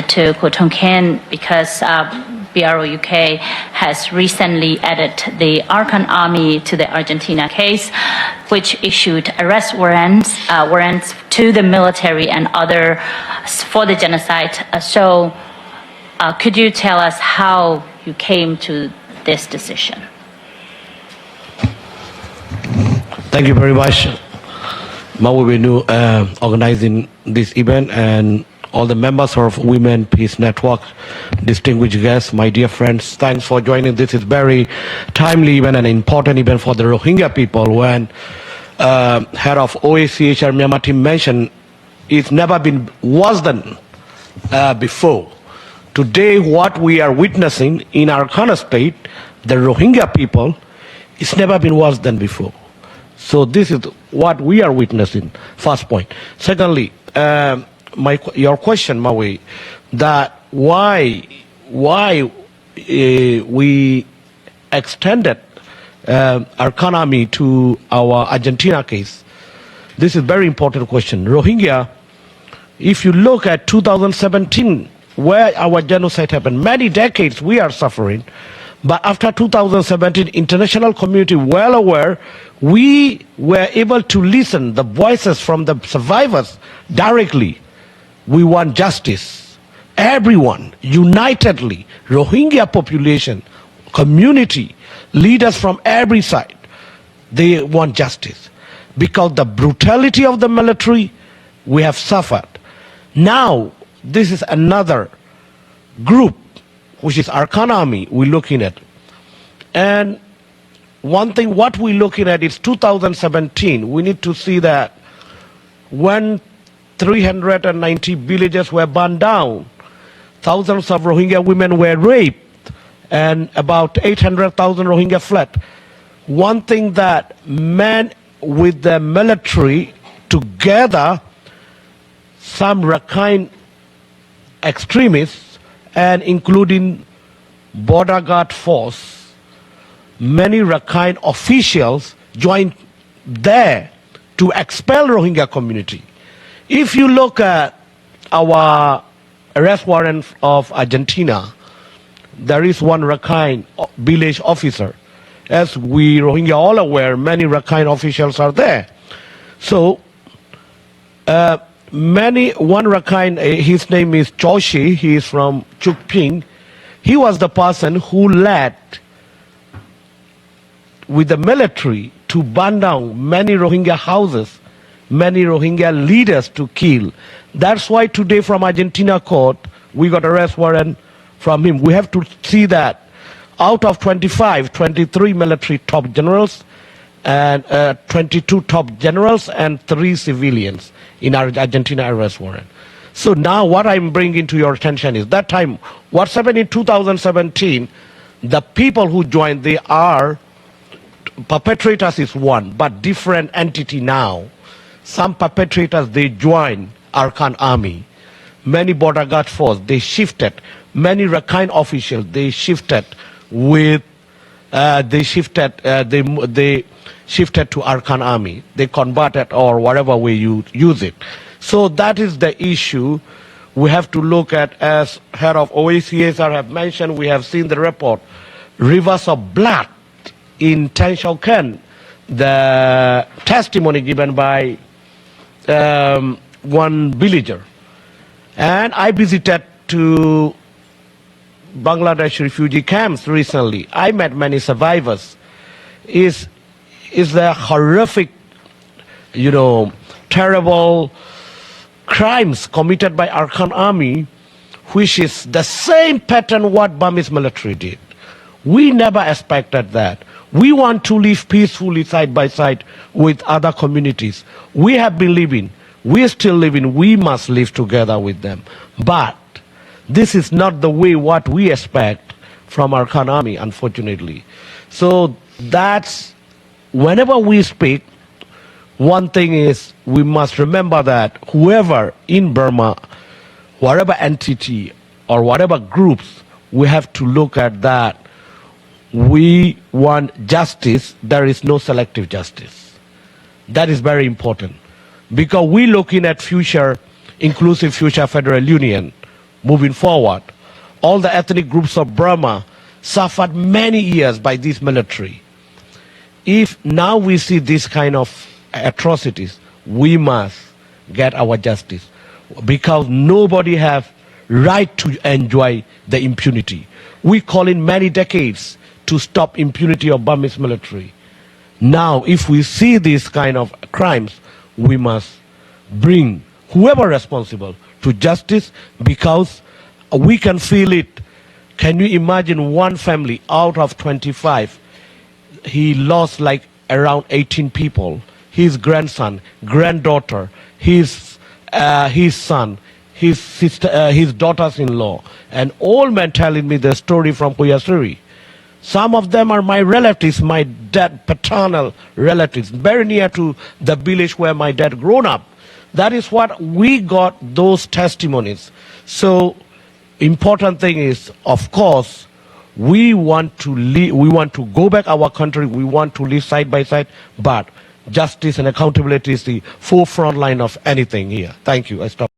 to Kotong Ken because BRO UK has recently added the Arkan Army to the Argentina case, which issued arrest warrants to the military and other for the genocide. So could you tell us how you came to this decision? Thank you very much, Maui Winu, organizing this event, and all the members of Women Peace Network, distinguished guests, my dear friends, thanks for joining. This is very timely event and important event for the Rohingya people. When head of OACHR Myanmar team mentioned, it's never been worse than before. Today, what we are witnessing in our Arkan state, the Rohingya people, it's never been worse than before. So this is what we are witnessing, first point. Secondly, your question, Maui, that why we extended Arkan Army to our Argentina case. This is a very important question. Rohingya, if you look at 2017, where our genocide happened, many decades we are suffering. But after 2017, international community well aware, we were able to listen the voices from the survivors directly. We want justice. Everyone, unitedly, Rohingya population, community, leaders from every side, they want justice. Because the brutality of the military, we have suffered. Now, this is another group, which is Arkan Army, we're looking at. And one thing, what we're looking at is 2017. We need to see that when 390 villages were burned down, thousands of Rohingya women were raped, and about 800,000 Rohingya fled. One thing that men with the military together, some Rakhine extremists, and including border guard force, many Rakhine officials joined there to expel Rohingya community. If you look at our arrest warrant of Argentina, there is one Rakhine village officer. As we Rohingya all aware, many Rakhine officials are there. So one Rakhine, his name is Choshi, he is from Chukping. He was the person who led with the military to burn down many Rohingya houses, many Rohingya leaders to kill. That's why today from Argentina court, we got arrest warrant from him. We have to see that out of 25, 23 military top generals, and 22 top generals and 3 civilians in our Argentina arrest warrant. So now what I'm bringing to your attention is that time, what's happened in 2017, the people who joined, they are, perpetrators is one, but different entity now. Some perpetrators, they joined Arkan Army. Many border guard force, they shifted. Many Rakhine officials, they shifted with, they shifted to Arkan Army. They converted or whatever way you use it. So that is the issue we have to look at. As head of OACHR have mentioned, we have seen the report, rivers of blood in Tan Shau Ken, the testimony given by one villager. And I visited to Bangladesh refugee camps recently. I met many survivors. Is the horrific, terrible crimes committed by Arkan Army, which is the same pattern what Burmese military did. We never expected that. We want to live peacefully side by side with other communities. We have been living, we are still living, we must live together with them. But this is not the way what we expect from Arkan Army, unfortunately. So that's, whenever we speak, one thing is we must remember that whoever in Burma, whatever entity or whatever groups, we have to look at that. We want justice. There is no selective justice. That is very important, because we're looking at future, inclusive future federal union moving forward. All the ethnic groups of Burma suffered many years by this military. If now we see this kind of atrocities, we must get our justice because nobody have right to enjoy the impunity. We call in many decades to stop impunity of Burmese military. Now, if we see these kind of crimes, we must bring whoever responsible to justice because we can feel it. Can you imagine one family out of 25? He lost like around 18 people. His grandson, granddaughter, his son, his sister, his daughters-in-law, and all men telling me the story from Puyasuri. Some of them are my relatives, my dad, paternal relatives, very near to the village where my dad grown up. That is what we got, those testimonies. So important thing is, of course, we want to go back our country, we want to live side by side, but justice and accountability is the forefront line of anything here. Thank you. I stop.